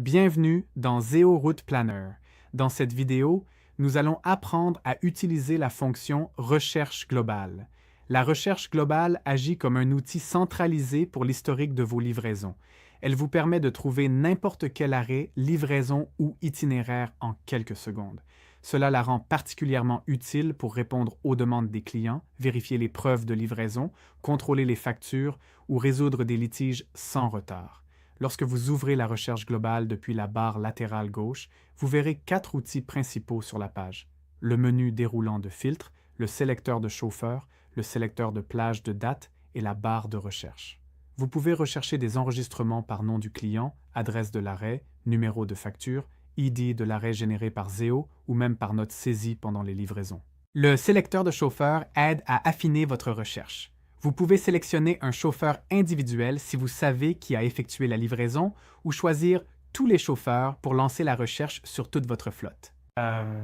Bienvenue dans Zeo Route Planner. Dans cette vidéo, nous allons apprendre à utiliser la fonction Recherche globale. La recherche globale agit comme un outil centralisé pour l'historique de vos livraisons. Elle vous permet de trouver n'importe quel arrêt, livraison ou itinéraire en quelques secondes. Cela la rend particulièrement utile pour répondre aux demandes des clients, vérifier les preuves de livraison, contrôler les factures ou résoudre des litiges sans retard. Lorsque vous ouvrez la recherche globale depuis la barre latérale gauche, vous verrez 4 outils principaux sur la page. Le menu déroulant de filtre, le sélecteur de chauffeur, le sélecteur de plage de date et la barre de recherche. Vous pouvez rechercher des enregistrements par nom du client, adresse de l'arrêt, numéro de facture, ID de l'arrêt généré par Zeo ou même par note saisie pendant les livraisons. Le sélecteur de chauffeur aide à affiner votre recherche. Vous pouvez sélectionner un chauffeur individuel si vous savez qui a effectué la livraison ou choisir tous les chauffeurs pour lancer la recherche sur toute votre flotte.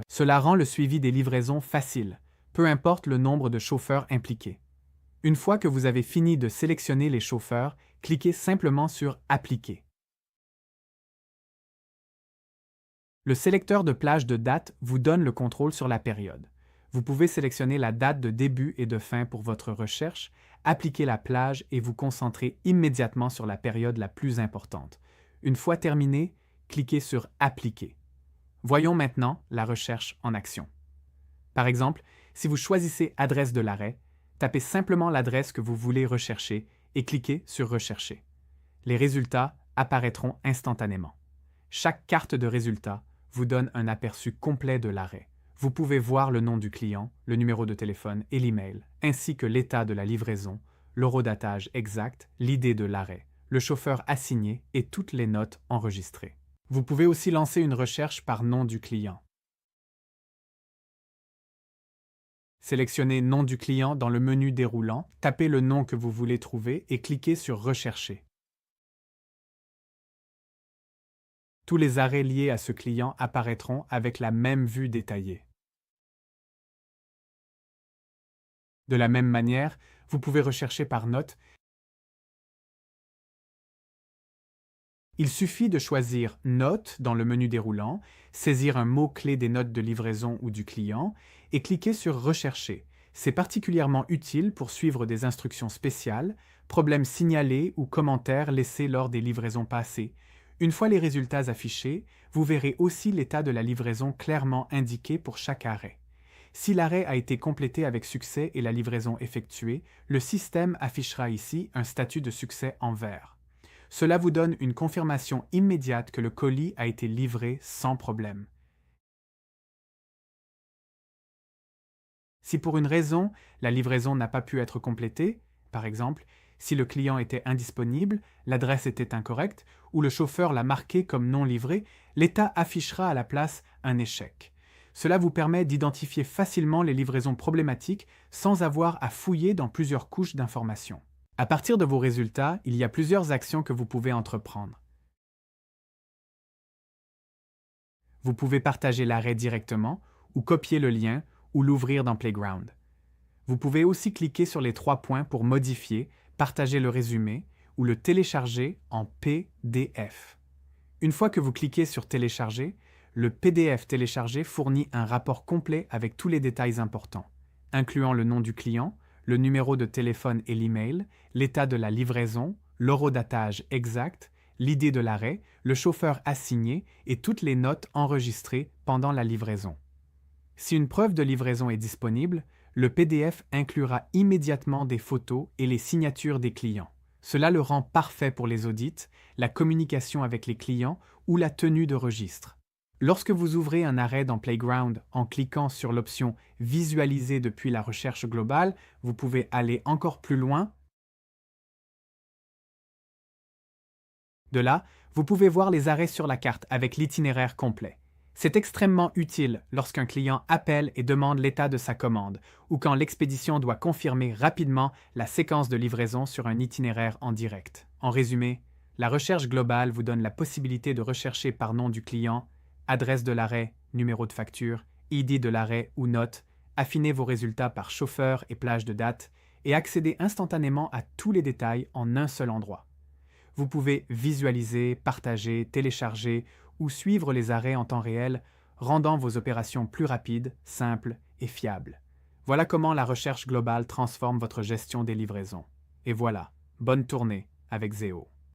Cela rend le suivi des livraisons facile, peu importe le nombre de chauffeurs impliqués. Une fois que vous avez fini de sélectionner les chauffeurs, cliquez simplement sur « Appliquer ». Le sélecteur de plage de date vous donne le contrôle sur la période. Vous pouvez sélectionner la date de début et de fin pour votre recherche, appliquer la plage et vous concentrer immédiatement sur la période la plus importante. Une fois terminé, cliquez sur « Appliquer ». Voyons maintenant la recherche en action. Par exemple, si vous choisissez « Adresse de l'arrêt », tapez simplement l'adresse que vous voulez rechercher et cliquez sur « Rechercher ». Les résultats apparaîtront instantanément. Chaque carte de résultats vous donne un aperçu complet de l'arrêt. Vous pouvez voir le nom du client, le numéro de téléphone et l'email, ainsi que l'état de la livraison, l'horodatage exact, l'idée de l'arrêt, le chauffeur assigné et toutes les notes enregistrées. Vous pouvez aussi lancer une recherche par nom du client. Sélectionnez Nom du client dans le menu déroulant, tapez le nom que vous voulez trouver et cliquez sur Rechercher. Tous les arrêts liés à ce client apparaîtront avec la même vue détaillée. De la même manière, vous pouvez rechercher par note. Il suffit de choisir Notes dans le menu déroulant, saisir un mot-clé des notes de livraison ou du client et cliquer sur Rechercher. C'est particulièrement utile pour suivre des instructions spéciales, problèmes signalés ou commentaires laissés lors des livraisons passées. Une fois les résultats affichés, vous verrez aussi l'état de la livraison clairement indiqué pour chaque arrêt. Si l'arrêt a été complété avec succès et la livraison effectuée, le système affichera ici un statut de succès en vert. Cela vous donne une confirmation immédiate que le colis a été livré sans problème. Si pour une raison, la livraison n'a pas pu être complétée, par exemple, si le client était indisponible, l'adresse était incorrecte ou le chauffeur l'a marqué comme non livré, l'état affichera à la place un échec. Cela vous permet d'identifier facilement les livraisons problématiques sans avoir à fouiller dans plusieurs couches d'informations. À partir de vos résultats, il y a plusieurs actions que vous pouvez entreprendre. Vous pouvez partager l'arrêt directement ou copier le lien ou l'ouvrir dans Playground. Vous pouvez aussi cliquer sur les 3 points pour modifier, partager le résumé ou le télécharger en PDF. Une fois que vous cliquez sur Télécharger, le PDF téléchargé fournit un rapport complet avec tous les détails importants, incluant le nom du client, le numéro de téléphone et l'email, l'état de la livraison, l'horodatage exact, l'idée de l'arrêt, le chauffeur assigné et toutes les notes enregistrées pendant la livraison. Si une preuve de livraison est disponible, le PDF inclura immédiatement des photos et les signatures des clients. Cela le rend parfait pour les audits, la communication avec les clients ou la tenue de registre. Lorsque vous ouvrez un arrêt dans Playground en cliquant sur l'option « Visualiser depuis la recherche globale », vous pouvez aller encore plus loin. De là, vous pouvez voir les arrêts sur la carte avec l'itinéraire complet. C'est extrêmement utile lorsqu'un client appelle et demande l'état de sa commande ou quand l'expédition doit confirmer rapidement la séquence de livraison sur un itinéraire en direct. En résumé, la recherche globale vous donne la possibilité de rechercher par nom du client, adresse de l'arrêt, numéro de facture, ID de l'arrêt ou note, affiner vos résultats par chauffeur et plage de date et accéder instantanément à tous les détails en un seul endroit. Vous pouvez visualiser, partager, télécharger ou suivre les arrêts en temps réel, rendant vos opérations plus rapides, simples et fiables. Voilà comment la recherche globale transforme votre gestion des livraisons. Et voilà, bonne tournée avec Zéo.